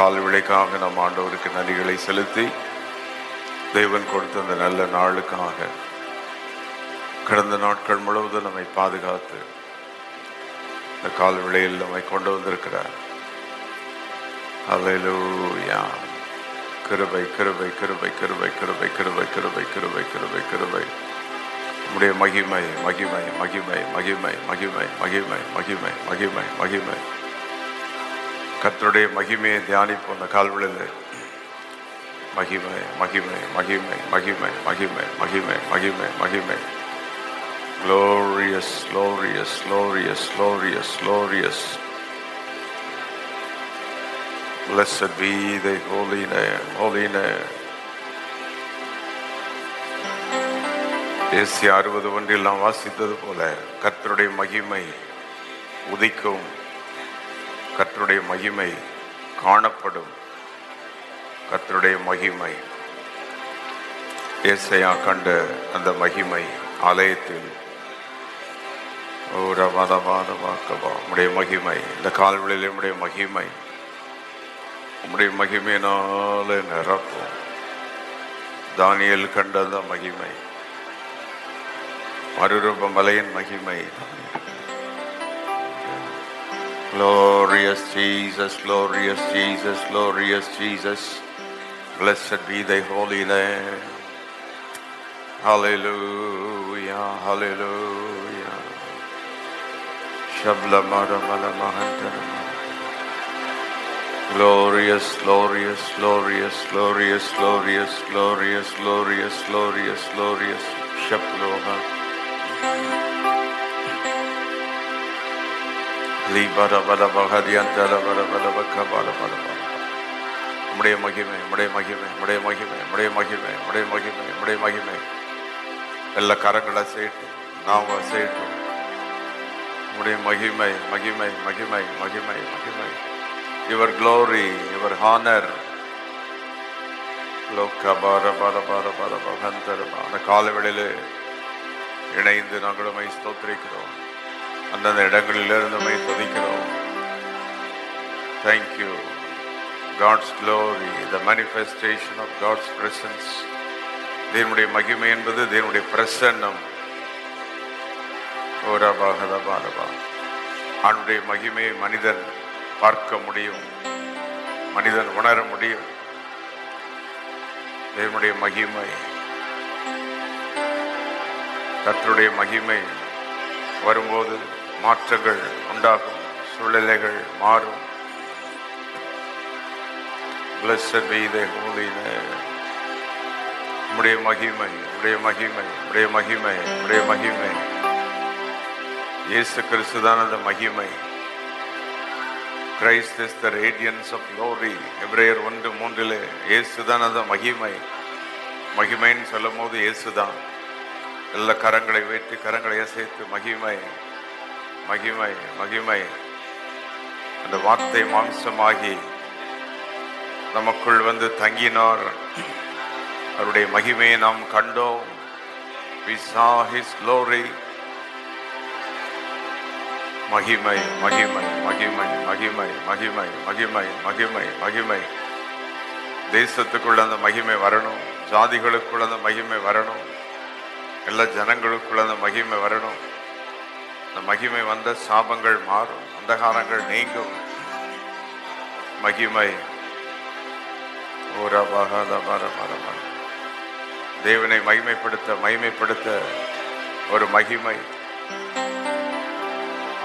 கால் விளைக்காக நம் ஆண்டவருக்கு நன்றிகளை செலுத்தி, தேவன் கொடுத்த அந்த நல்ல நாளுக்காக கடந்த நாட்கள் முழுவதும் நம்மை பாதுகாத்து இந்த கால் விளையில் நம்மை கொண்டு வந்திருக்கிறார். அல்லேலூயா. கிருபை கிருபை கிருபை கிருபை கிருபை கிருபை கிருபை கிருபை கிருபை கிருபை. நம்முடைய மகிமை மகிமை மகிமை மகிமை மகிமை மகிமை மகிமை மகிமை மகிமை. கர்த்தருடைய மகிமையை தியானிப்போம் அந்த கால்வழியில். மகிமை மகிமை மகிமை மகிமை மகிமை மகிமை மகிமை மகிமை. Glorious, glorious, glorious, glorious, glorious. Blessed be thy holy name, holy name. ஏசாயா 60:1 நாம் வாசித்தது போல கர்த்தருடைய மகிமை உதிக்கும், கர்த்தருடைய மகிமை காணப்படும். கர்த்தருடைய மகிமை, ஏசாயா கண்ட அந்த மகிமை ஆலயத்தில் உம்முடைய மகிமை இந்த கால்வழியில் உம்முடைய மகிமை உம்முடைய மகிமையினாலே நிரப்பும். தானியேல் கண்ட அந்த மகிமை, மறுரூப மலையின் மகிமை. Glorious Jesus, glorious Jesus, glorious Jesus. Blessed be thy holy name. Hallelujah, hallelujah. Shabla mara mala mahantana. Glorious, glorious, glorious, glorious, glorious, glorious, glorious, glorious, glorious. Shabloha. Libara bala bahadiantala bala bala bakabala bala bala. உம்முடைய மகிமை, உம்முடைய மகிமை, உம்முடைய மகிமை, உம்முடைய மகிமை, உம்முடைய மகிமை, உம்முடைய மகிமை. எல்லா கரங்களை செய்யட்டும், நாம செய்யட்டும். உம்முடைய மகிமை மகிமை மகிமை மகிமை மகிமை. Your glory, your honour. லோக்கபார பார பார பார பகந்தரமா. அந்த காலவெளியில் இணைந்து நாங்களும் ஸ்தோத்திரிக்கிறோம். அந்தந்த இடங்களிலிருந்து நம்மை துதிக்கிறோம். Thank you. God's glory, the manifestation of God's presence. தேவனுடைய மகிமை என்பது தேவனுடைய பிரசன்னம். அவனுடைய மகிமையை மனிதன் பார்க்க முடியும், மனிதன் உணர முடியும். தேவனுடைய மகிமை, கர்த்தருடைய மகிமை வரும்போது மாற்றங்கள் உண்டாகும், சூழ்நிலைகள் மாறும். Blessed be thy holy name. உம்முடைய மகிமை, உம்முடைய மகிமை, உம்முடைய மகிமை, உம்முடைய மகிமை. இயேசு கிறிஸ்துதான் அந்த மகிமை. Christ is the radiance of glory. எபிரேயர் 1:3 இயேசுதான் அந்த மகிமை. மகிமைன்னு சொல்லும் போது இயேசுதான். எல்லா கரங்களை வைத்து கரங்களை அசைத்து மகிமை மகிமை மகிமை. அந்த வார்த்தை மாம்சமாகி நமக்குள் வந்து தங்கினார். அவருடைய மகிமையை நாம் கண்டோம். We saw his glory. மகிமை மகிமை மகிமை மகிமை மகிமை மகிமை மகிமை மகிமை. தேசத்துக்குள்ள அந்த மகிமை வரணும், ஜாதிகளுக்குள்ள அந்த மகிமை வரணும், எல்லா ஜனங்களுக்குள்ள அந்த மகிமை வரணும். அந்த மகிமை வந்த சாபங்கள் மாறும், அந்தகாரங்கள் நீங்கும். மகிமை. தேவனை மகிமைப்படுத்த ஒரு மகிமை.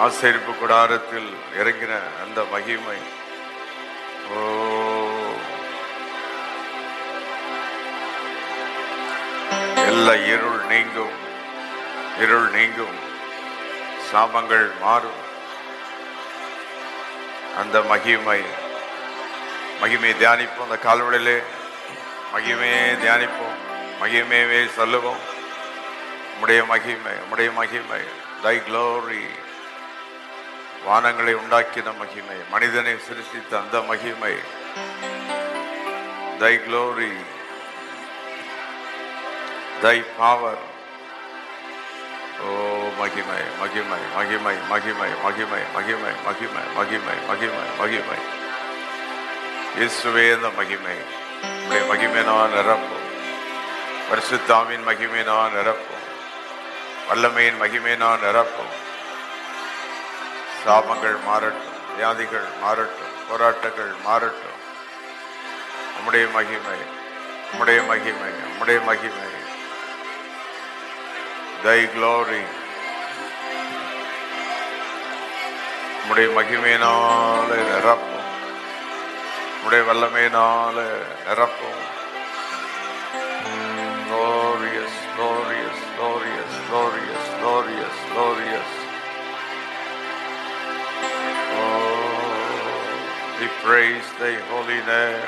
ஆசரிப்பு கூடாரத்தில் இறங்கின அந்த மகிமை. ஓ, எல்லா இருள் நீங்கும், இருள் நீங்கும், சாபங்கள் மாறும். அந்த மகிமை மகிமையை தியானிப்போம். அந்த கால்வழியிலே மகிமையே தியானிப்போம், மகிமையே சொல்லுவோம். உம்முடைய மகிமை, உம்முடைய மகிமை. Thy glory. வானங்களை உண்டாக்கின மகிமை, மனிதனை சிருஷ்டித்த அந்த மகிமை. Thy glory, thy power. ஓ மகிமை மகிமை மகிமை மகிமை மகிமை மகிமை மகிமை மகிமை மகிமை மகிமை. இயேசுவே இந்த மகிமை, உடைய மகிமை நான் நிரப்பும். பரிசுத்தாவின் மகிமை நான் நிரப்பும். வல்லமையின் மகிமை நான் நிரப்பும். சாபங்கள் மாறட்டும், வியாதிகள் மாறட்டும், போராட்டங்கள் மாறட்டும். உம்முடைய மகிமை, உம்முடைய மகிமை, உம்முடைய மகிமை. Thy glory, உம்முடைய மகிமையினால நிரப்பும். உம்முடைய வல்லமையினால நிரப்பும். Glorious, glorious, glorious, glorious, glorious, glorious. We praise thy holy name.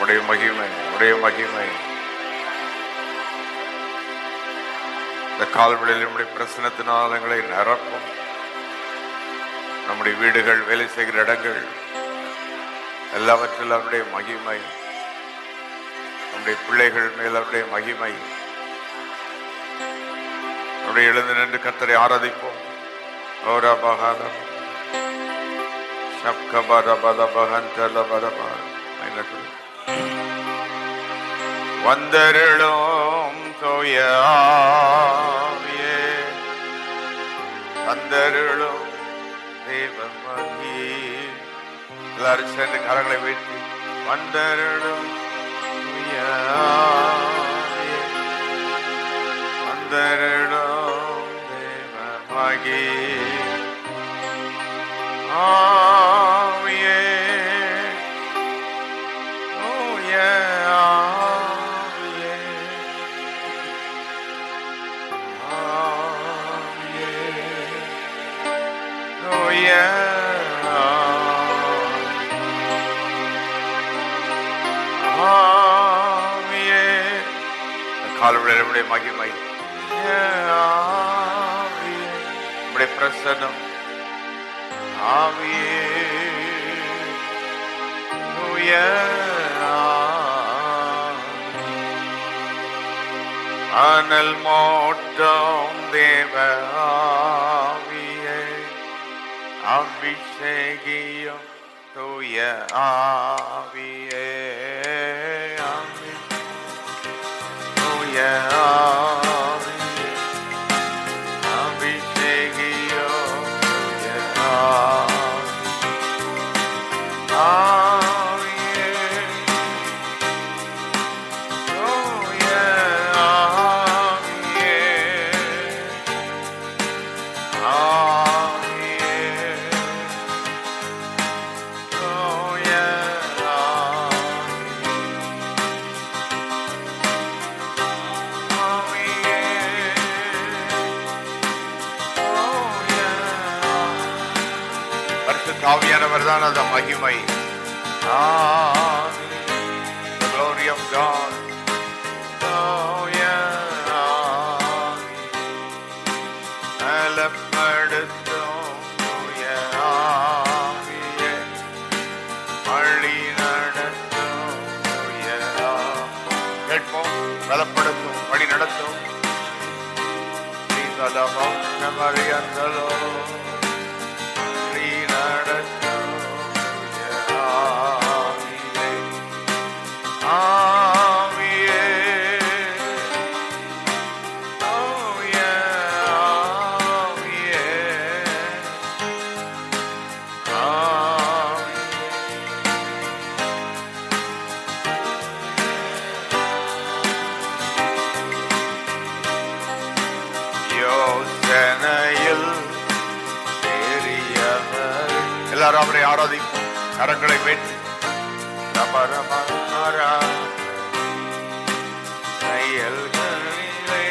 உடைய மகிமை, உடைய மகிமை. இந்த கால்வெளியில் நம்முடைய பிரசனத்தினால் எங்களை நிரப்பும். நம்முடைய வீடுகள், வேலை செய்கிற இடங்கள் எல்லாவற்றிலும் அவருடைய மகிமை. நம்முடைய பிள்ளைகள் மேல் அவருடைய மகிமை. நம்முடைய எழுந்து நின்று கர்த்தரை ஆராதிப்போம். வந்தருளும் தூய ஆவியே, வந்தருளும் தேவமகி. எல்லாரும் சேர்ந்து கரங்களை வைத்து வந்தருளும் தூய ஆவியே, வந்தருளும் தேவமகி. ஆவியே, தூய ஆவியே, ஆவியே, தூய ஆவியே. கால்வெளியுடைய மகிமை, ஆவியே, உம்முடைய பிரசன்னம். ஆவியே, தூய அனல் மோட்டம் தேவ ஆவியே, அபிஷேகியம் தூய ஆவியே, தூய ஆவியே, அபிஷேகியம் தூய ஆவியே, தூய ஆவியே, ஆவியே, தூய ஆவியே, பரிசுத்த ஆவியானவர் தான் அந்த மகிமை. The glory of God. பலப்படுத்தும் தூய ஆவியே, வழி நடத்தும் தூய ஆவியே. கேட்போம். பலப்படுத்தும், வழி நடத்தும். மறியந்தலோ வழி நடத்தும் தூய ஆவியே, ஆவியே, தூய ஆவியே, ஆவியே. யோசனையில் பெரியவர். எல்லாரும் அவரை ஆராதிப்போம். கரங்களை வைத்து ரமரமரா செயல்களிலே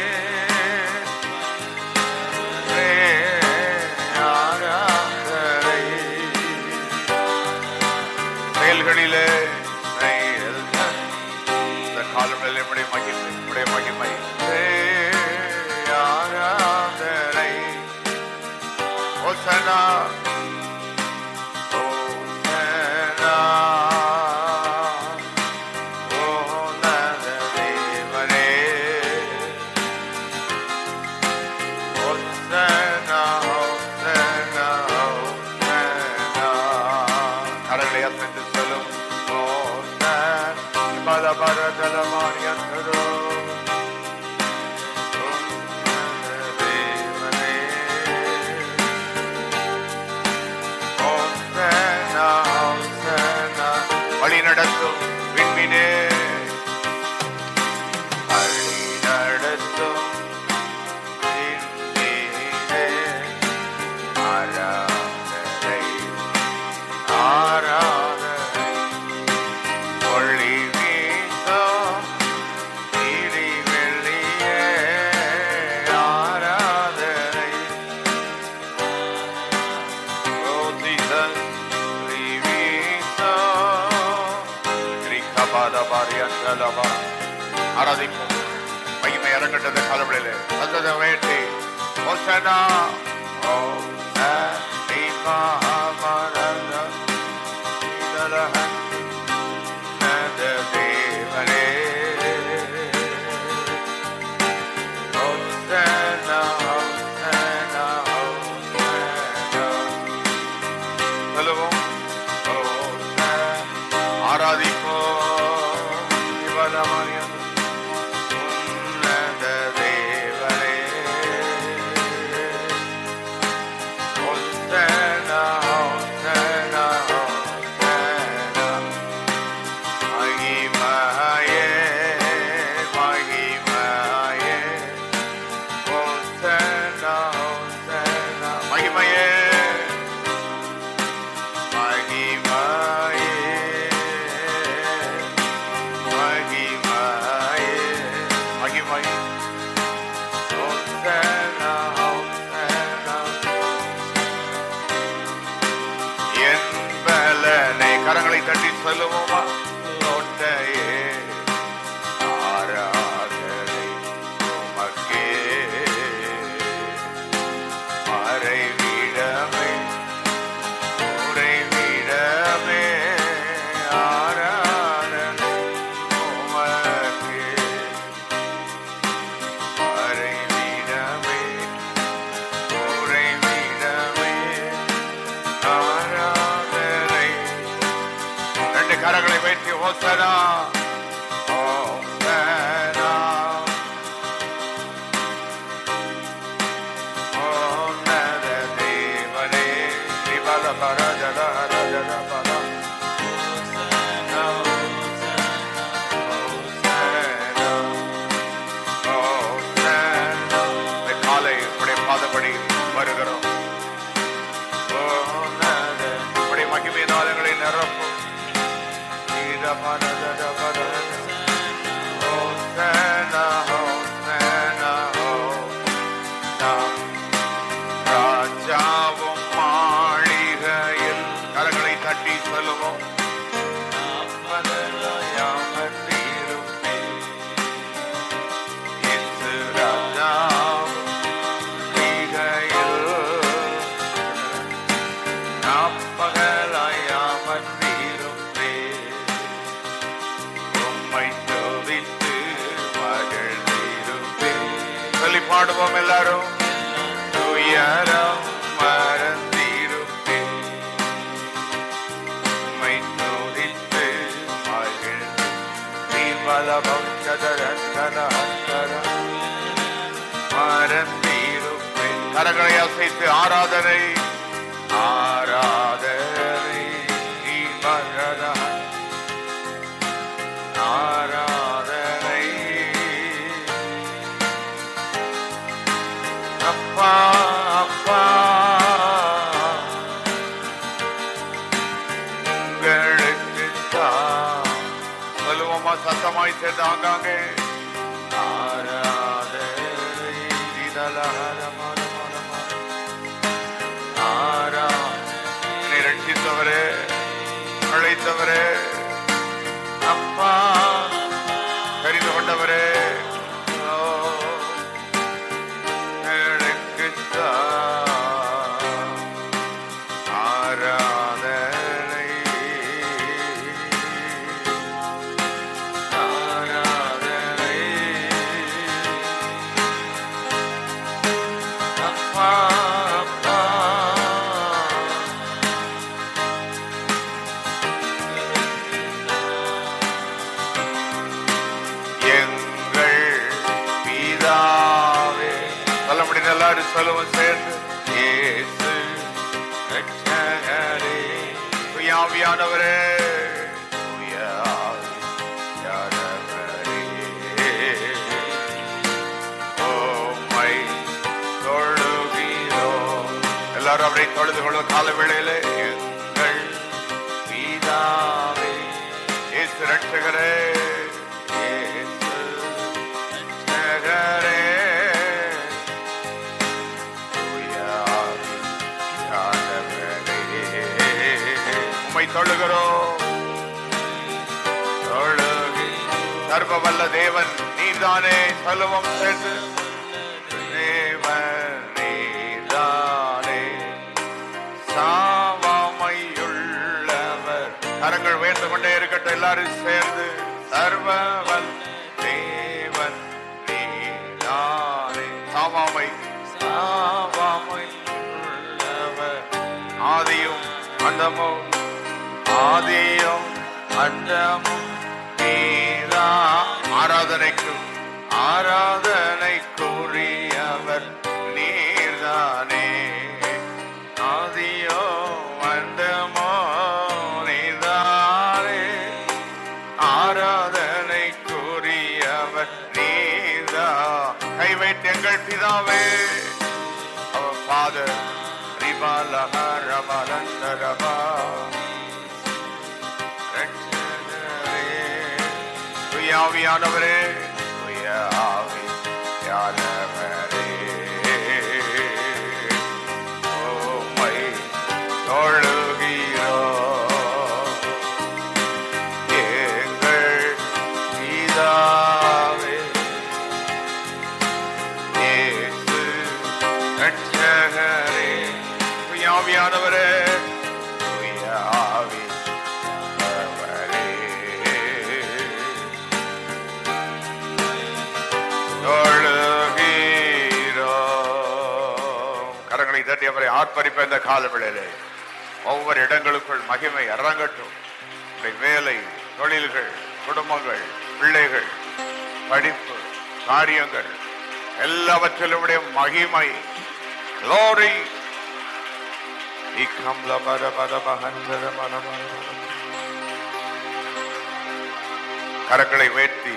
ஆராதனை, செயல்களிலே இந்த காலங்களில் நம்முடைய மகிமை, நம்முடைய மகிமை. ஆராதனை. ஓசனா, ஓசனா, ஓனத தேவனே. ஓசனா, ஓசனா, ஓசனா. கரங்களை சென்று சொல்லும். பல பரதலமானியந்தரோ வழி நடத்தும் விண்மீனே, வழி நடத்தும் விண்மீனே, ஆராதனை ஆராதனை. ஒளி வீசும் திரி வெள்ளியே, ஆராதனை. ஆராதிப்போம். மகிமை இறங்கட்டது காலவெளியிலே சந்தத வேட்டி ஓசனா தேவனே சொல்லுவோம். ஆராதிப்போம். உன்னத தேவனே ஒத்தனா ஒத்தனா ஒத்தனா. மகிமையே மகிமையே ஒத்தனா ஒத்தனா. மகிமையே மகிமையே மகிமையே மகிமை. ஒத்தனா ஒத்தனா. என் பலனை கரங்களை தட்டி சொல்லுவோமா. ஒட்டையே ஆராதனை உமக்கே, மறைவிடமே உறைவிடமே, ஆராதனை உமக்கே, மறைவிடமே உறைவிடமே, ஆராதனை. ரெண்டு கரங்களை வைத்து ஓசனா ஓசனா ஓன்னத தேவனே. ஸ்ரீபல பரஜல ஹரஜல பல ஓசனா ஓசனா. இந்த காலை உடைய பாதப்படி வருகிறோம். ஓன்னத உடைய மகிமை நாளங்களை நிரப்பும். ராஜாவும் மாளிகையில் கரங்களை தட்டி சொல்லுவோம். பாடுவோம் எல்லாரும். துயரம் மறந்திருப்பேன், உம்மை துதித்து மகிழ்ந்து. தீபலபம் சதரந்தர மறந்திருப்பேன். கரங்களை அசைத்து ஆராதனை ஆராதனை தீபரத ஆராதனை. அப்பா அப்பா உங்களுக்கு தான் சொல்லுவோமா சத்தமாய் சேர்ந்து ஆங்காங்கே. ஆராதனை ஆராதனை ரட்சித்தவரே அழைத்தவரே அப்பா தெரிந்து கொண்டவரே ஆராதனை ஆராதனை. அப்பா அப்பா எல்லாரும் சொல்லுவோம் சேர்ந்து. இயேசு ரட்சகரே, ஆவியானவரே, எல்லாரும் அவரை தொழுது கொள்ளும் கால வேளையிலே. எங்கள் பிதாவே, இயேசு ரட்சகரே, இயேசு ரட்சகரே, உம்மை தொழுகிறோம். தொழுகி சர்வ வல்ல தேவன் நீதானே, சொல்லுவோம் சேர்ந்து. தேவன் நீதானே, சாவாமையுள்ளவர். கரங்கள் உயர்ந்து கொண்டே இருக்கட்டும், எல்லாரும் சேர்ந்து. சர்வ வல்ல தேவன் நீதானே, சாவாமை சாவாமையுள்ளவர். ஆதியும் அந்தமும் ஆதியும் அந்தமும் நீரா. ஆராதனைக்கும் ஆராதனைக்குரியவர் நீர்தானே. ஆதியோ அந்தமோ நீர்தானே, ஆராதனைக்குரியவர் நீர்தா. கை வைத்து எங்கள் பிதாவே, அவர் ஃபாதர் ரிபாலஹா ரபலந்தரபா ஆவியானவரே, ஆவியானவரே, உம்மை தொழுகிறோம். எங்கள் பிதாவே, இயேசு ரட்சகரே, ஆவியானவரே, தட்டி அவரை ஆர்ப்பரிப்ப இந்த காலவேளையிலே ஒவ்வொரு இடங்களுக்குள் மகிமை இறங்கட்டும். வேலை, தொழில்கள், குடும்பங்கள், பிள்ளைகள், படிப்பு, காரியங்கள் எல்லாவற்றிலும் மகிமை, glory. கரங்களை உயர்த்தி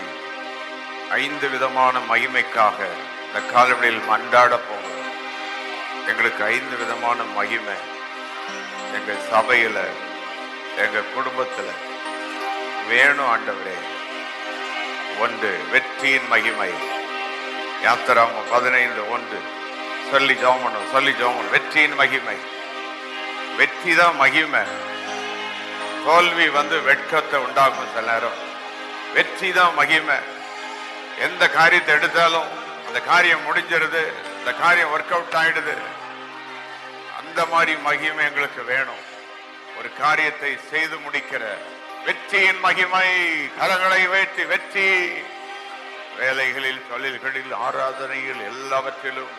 5 விதமான மகிமைக்காக இந்த காலவெளியில் மன்றாட போகிறோம். எங்களுக்கு 5 விதமான மகிமை எங்க சபையில, எங்க குடும்பத்துல வேணும் ஆண்டவரே. 1, வெற்றியின் மகிமை. யாத்திராகமம் 15:1 சொல்லி ஜெபம். வெற்றியின் மகிமை. வெற்றி தான் மகிமை. தோல்வி வெட்கத்தை உண்டாகும் சில நேரம். வெற்றி தான் மகிமை. எந்த காரியத்தை எடுத்தாலும் அந்த காரியம் முடிஞ்சிருது, அந்த காரியம் ஒர்க் அவுட் ஆயிடுது. அந்த மாதிரி மகிமை எங்களுக்கு வேணும். ஒரு காரியத்தை செய்து முடிக்கிற வெற்றியின் மகிமை. கரங்களை வைத்து வெற்றி. வேலைகளில், தொழில்களில், ஆராதனையில் எல்லாவற்றிலும்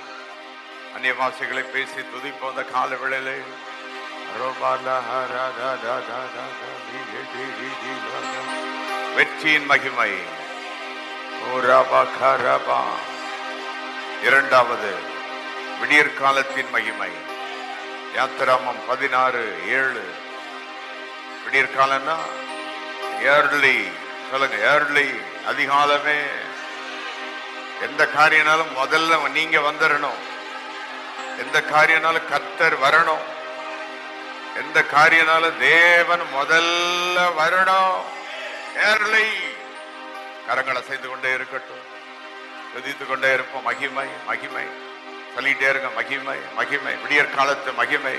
அந்நிய பாஷைகளை பேசி துதிப்போம். அந்த கால வேளையிலே வெற்றியின் மகிமை. 2வது விடியற் காலத்தின் மகிமை. யாத்திராகமம் 16:7. விடியற் காலம்னா ஏர்லி. சொல்லுங்க, ஏர்லி, அதிகாலமே. எந்த காரியனாலும் முதல்ல நீங்க வந்துடணும். எந்த காரியனாலும் கர்த்தர் வரணும். எந்த காரியனாலும் தேவன் முதல்ல வரணும். ஏர்லி. கரங்களை செய்து கொண்டே இருக்கட்டும், துதித்து கொண்டே இருப்போம். மகிமை மகிமை சொல்லிட்டே இருங்க. மகிமை மகிமை. விடியற் காலத்து மகிமை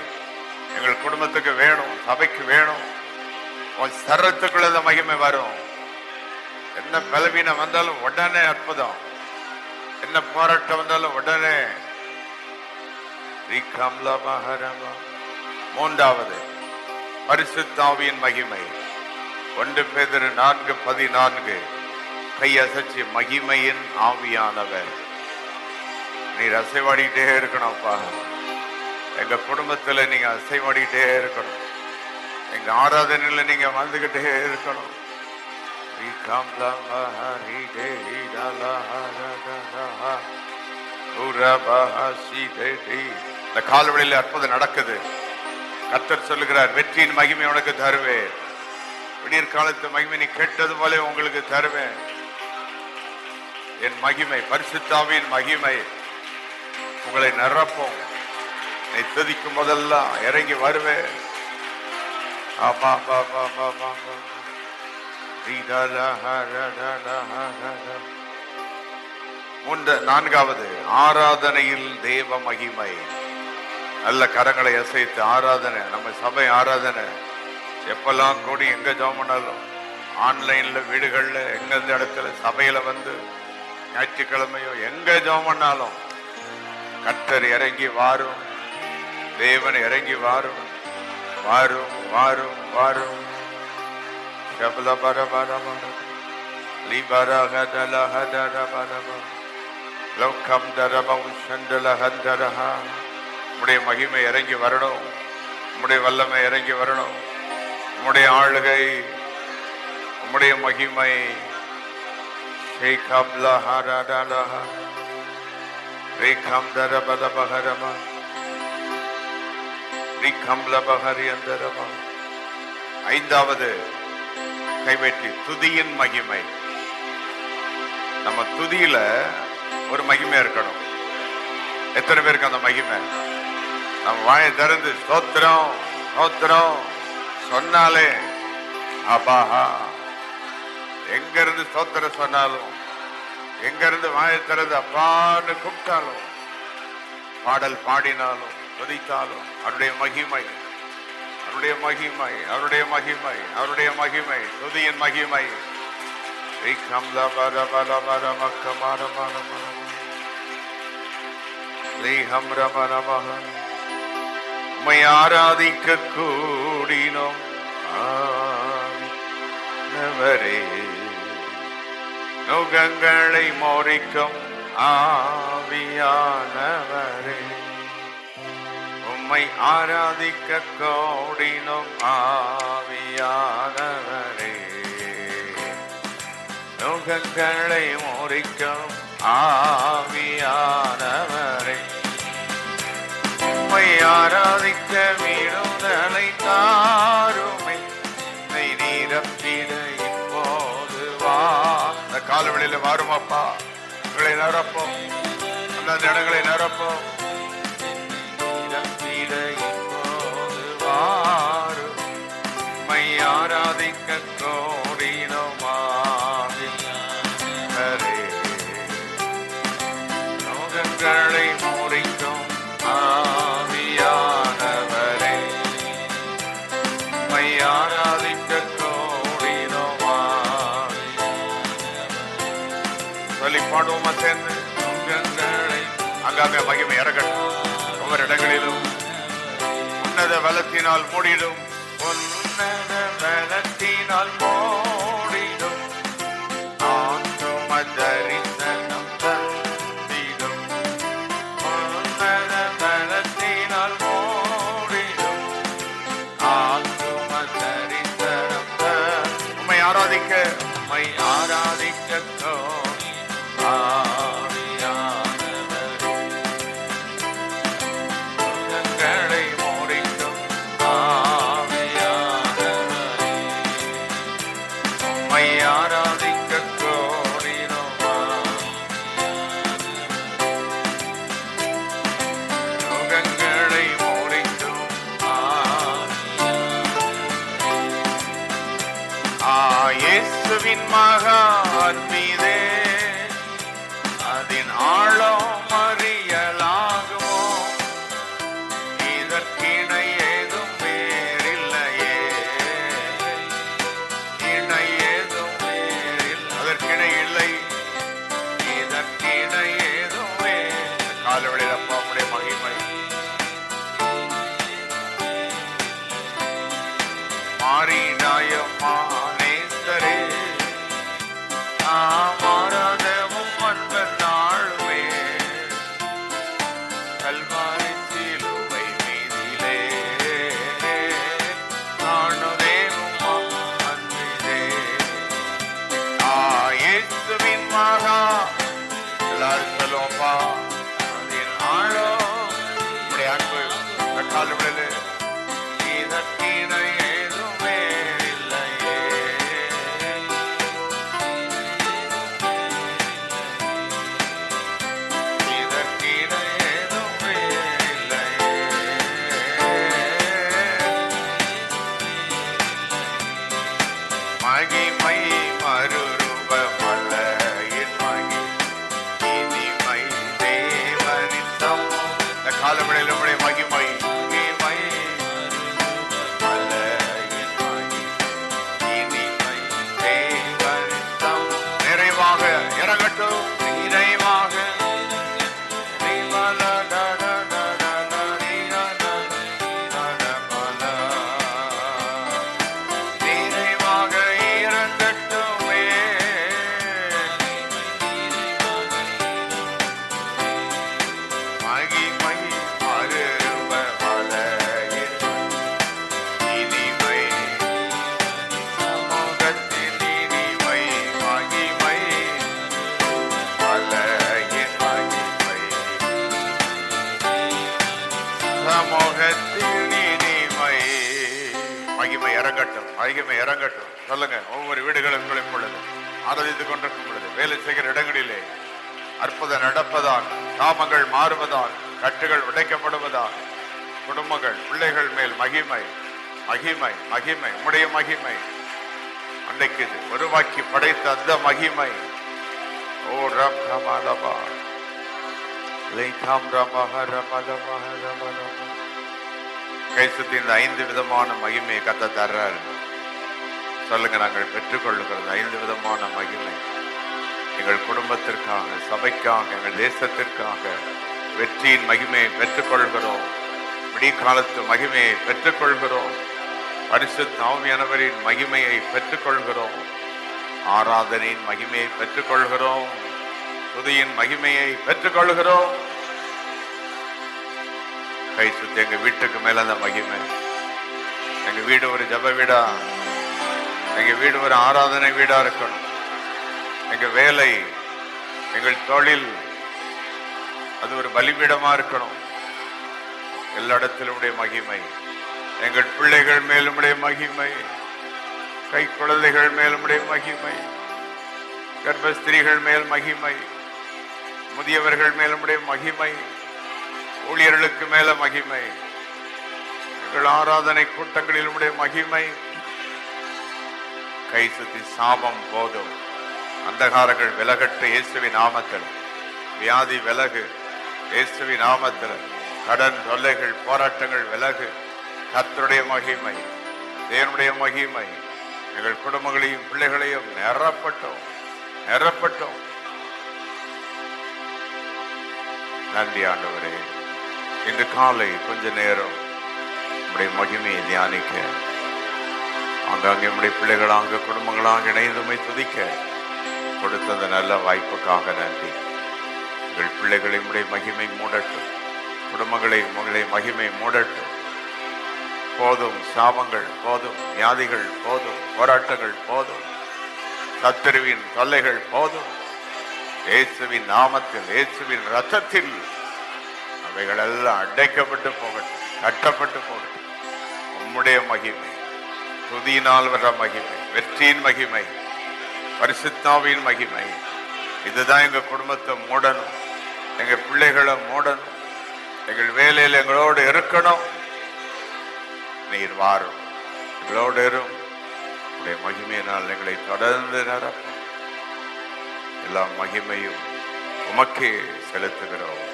எங்கள் குடும்பத்துக்கு வேணும், சபைக்கு வேணும். உன் சரத்துக்குள்ள மகிமை வரும். என்ன பலவீனம் வந்தாலும் உடனே அற்புதம். என்ன போராட்டம் வந்தாலும் உடனே. 3வது பரிசுத்த ஆவியின் மகிமை. 1 பேதுரு 4:14. கையசைச்சு மகிமையின் ஆவியானவர். நீர் அசைவாடிக்கிட்டே இருக்கணும்ப்பா. எங்க குடும்பத்துல நீங்க அசைவாடிக்கிட்டே இருக்கணும். எங்க ஆராதனையில நீங்க வந்துகிட்டே இருக்கணும். இந்த கால்வெளியில் அற்புதம் நடக்குது. கர்த்தர் சொல்லுகிறார், வெற்றியின் மகிமை உனக்கு தருவேன், விடியற் காலத்து மகிமை நீ கேட்டது போல உங்களுக்கு தருவேன். என் மகிமை, பரிசுத்தாவின் மகிமை உங்களை நிரப்பும். நீ துதிக்கும் போதெல்லாம் இறங்கி வருவேன். நான்காவது, ஆராதனையில் தேவ மகிமை. நல்ல கரங்களை அசைத்து ஆராதனை, நம்ம சபை ஆராதனை எப்பெல்லாம் கூடி எங்க ஜெபம் பண்ணாலும், ஆன்லைன்ல, வீடுகள்ல, எங்க இடத்துல, சபையில வந்து ஞாயிற்றுக்கிழமையோ எங்க ஜெபம் பண்ணாலும் கர்த்தர் இறங்கி வாரும், தேவன் இறங்கி வாரும், வாரும் வாரும் வாரும். உம்முடைய மகிமை இறங்கி வரணும், உம்முடைய வல்லமை இறங்கி வரணும், உம்முடைய ஆளுகை, உம்முடைய மகிமை. ஐந்தாவது, கைவேற்றி துதியின் மகிமை. நம்ம துதியில ஒரு மகிமை இருக்கணும். எத்தனை பேருக்கு அந்த மகிமை? நம்ம வாயை திறந்து ஸ்தோத்திரம் ஸ்தோத்திரம் சொன்னாலே, அப்பாஹா, எங்க இருந்து ஸ்தோத்திரம் சொன்னாலும், எங்க இருந்து வாயை திறந்து அப்பான்னு கூப்பிட்டாலும், பாடல் பாடினாலும், துதித்தாலும், அவருடைய மகிமை, அவருடைய மகிமை, அவருடைய மகிமை, அவருடைய மகிமை, துதியின் மகிமை. உம்மை ஆராதிக்க கூடினோம் ஆண்டவரே, நுகங்களை மோரிக்கும் ஆவியானவரே, உம்மை ஆராதிக்க கூடினோம் ஆவியானவரே, நுகங்களை மோரிக்கும் ஆவியானவரே, உம்மை ஆராதிக்க விடுதலை தாருமை, நீரப்பிட இப்போது வா. அந்த காலவெளியில வாரும் அப்பா, உங்களை நிரப்போம், அந்த இடங்களை நிரப்போம். நீரப்பிட இப்போது வாரும், உம்மை ஆராதிக்க கோடினோமாவியானவரே, நோகங்களை முறிக்கும் ஆவியானவரே, உம்மை ஆராதிக்க கோடினோமாவியானவரே. சொல்லி பாடுவோமா சேர்ந்து? நோகங்களை அங்காங்க மகிமை இறக்கட்டும். ஒவ்வொரு இடங்களிலும் உன்னத பலத்தினால் மூடிடும், உன்னத பலத்தினால் மூடிடும், ஆத்தும தரிசனம் தந்திடும், உன்னத பலத்தினால் மூடிடும், ஆத்தும தரிசனம் தந்திடும். உம்மை ஆராதிக்க, உம்மை ஆராதிக்க இயேசுவின் மகான் மீதே அதன் ஆழம் அறியலாகுமோ, இதற்கிணை ஏதும் வேறில்லையே, இணை ஏதும் வேறில்லை, அதற்கிணை இல்லை, இதற்கிணை ஏதும் வேறு. காலவெளியில் அப்பா உம்முடைய மகிமை மாறி நாயம்மா மாறாதவும் அன்பர் நாளுமே, கல்வாரி சிலுவை மீதிலே நானுதேவும் அன்பிலே. இயேசுவின் மகா, எல்லாரும் சொல்லுவோம்பா, மகிமை மறுரூபமல்ல என் மகிமை இனிமை தேவனின் சமூகம். இந்த காலவெளியில் உம்முடைய மகிமை மகிமை அல்ல என் மகிமை இனிமை தேவனின் சமூகம். நிறைவாக இறங்கட்டும் நிறைவாக மகிமை இறங்கட்டும் மகிமை இறங்கட்டும். சொல்லுங்க. ஒவ்வொரு வீடுகளுக்குள்ளும் பொழுது ஆராதித்துக் கொண்டிருக்கும் பொழுது வேலை செய்கிற இடங்களிலே அற்புதம் நடப்பதால், சாமங்கள் மாறுவதால், கட்டுகள் உடைக்கப்படுவதால், குடும்பங்கள் பிள்ளைகள் மேல் மகிமை மகிமை மகிமை உம்முடைய மகிமை அன்றைக்கு உருவாக்கி படைத்த அந்த மகிமை. ஓ ரபா கைசத்தின் 5 விதமான மகிமையை கத்த தர்றாரு. சொல்லுங்க. நாங்கள் பெற்றுக்கொள்ளுகிறது 5 விதமான மகிமை. எங்கள் குடும்பத்திற்காக, சபைக்காக, எங்கள் தேசத்திற்காக வெற்றியின் மகிமையை பெற்றுக்கொள்கிறோம். விடிகாலத்து மகிமையை பெற்றுக்கொள்கிறோம். பரிசுத்த ஆவியானவரின் மகிமையை பெற்றுக்கொள்கிறோம். ஆராதனையின் மகிமையை பெற்றுக்கொள்கிறோம். துதியின் மகிமையை பெற்றுக்கொள்கிறோம். கை சுத்தி எங்க வீட்டுக்கு மேல அந்த மகிமை. எங்க வீடு ஒரு ஜப வீடா, எங்க வீடு ஒரு ஆராதனை வீடா இருக்கணும். எங்க வேலை, எங்கள் தொழில் அது ஒரு பலிபீடமா இருக்கணும். எல்லா இடத்திலும் மகிமை. எங்கள் பிள்ளைகள் மேலும் மகிமை, கை குழந்தைகள் மேலும் மகிமை, கர்ப்பஸ்திரீகள் மேல் மகிமை, முதியவர்கள் மேலும் மகிமை, ஊழியர்களுக்கு மேல மகிமை, எங்கள் ஆராதனை கூட்டங்களில் மகிமை. கை சுத்தி சாபம் போதும், அந்தகாரங்கள் விலகட்டு இயேசுவின் நாமத்தில். வியாதி விலகு இயேசுவின் நாமத்தில். கடன் தொல்லைகள் போராட்டங்கள் விலகு. கர்த்தருடைய மகிமை, தேவனுடைய மகிமை எங்கள் குடும்பங்களையும் பிள்ளைகளையும் நிரப்பட்டோம் நிரப்பட்டோம். நன்றி ஆண்டவரே. இன்று காலை கொஞ்ச நேரம் நம்முடைய மகிமையை தியானிக்க, அங்கங்கே நம்முடைய பிள்ளைகளாக குடும்பங்களாக இணைந்துமை துதிக்க கொடுத்த அந்த நல்ல வாய்ப்புக்காக நன்றி. எங்கள் பிள்ளைகளை உடைய மகிமை மூடட்டும், குடும்பங்களை உங்களுடைய மகிமை மூடட்டும். போதும் சாபங்கள் போதும், வியாதிகள் போதும், போராட்டங்கள் போதும், சத்துருவின் தொல்லைகள் போதும். இயேசுவின் நாமத்தில், இயேசுவின் ரத்தத்தில் அவைகள் எல்லாம் அடைக்கப்பட்டு போகட்டும், கட்டப்பட்டு போகட்டும். உம்முடைய மகிமை, துதியினால் வர மகிமை, வெற்றியின் மகிமை, பரிசுத்தாவின் மகிமை, இதுதான் எங்க குடும்பத்தை மூடணும், எங்க பிள்ளைகளை மூடணும், எங்கள் வேலையில் எங்களோடு இருக்கணும். நீர் வாரும், எங்களோடு இரும். உடைய மகிமையினால் எங்களை தொடர்ந்து நிரப்பும். எல்லா மகிமையும் உமக்கே செலுத்துகிறோம்.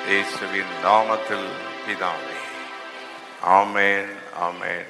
இயேசுவின் நாமத்தில் பிதாவே. ஆமென், ஆமென்.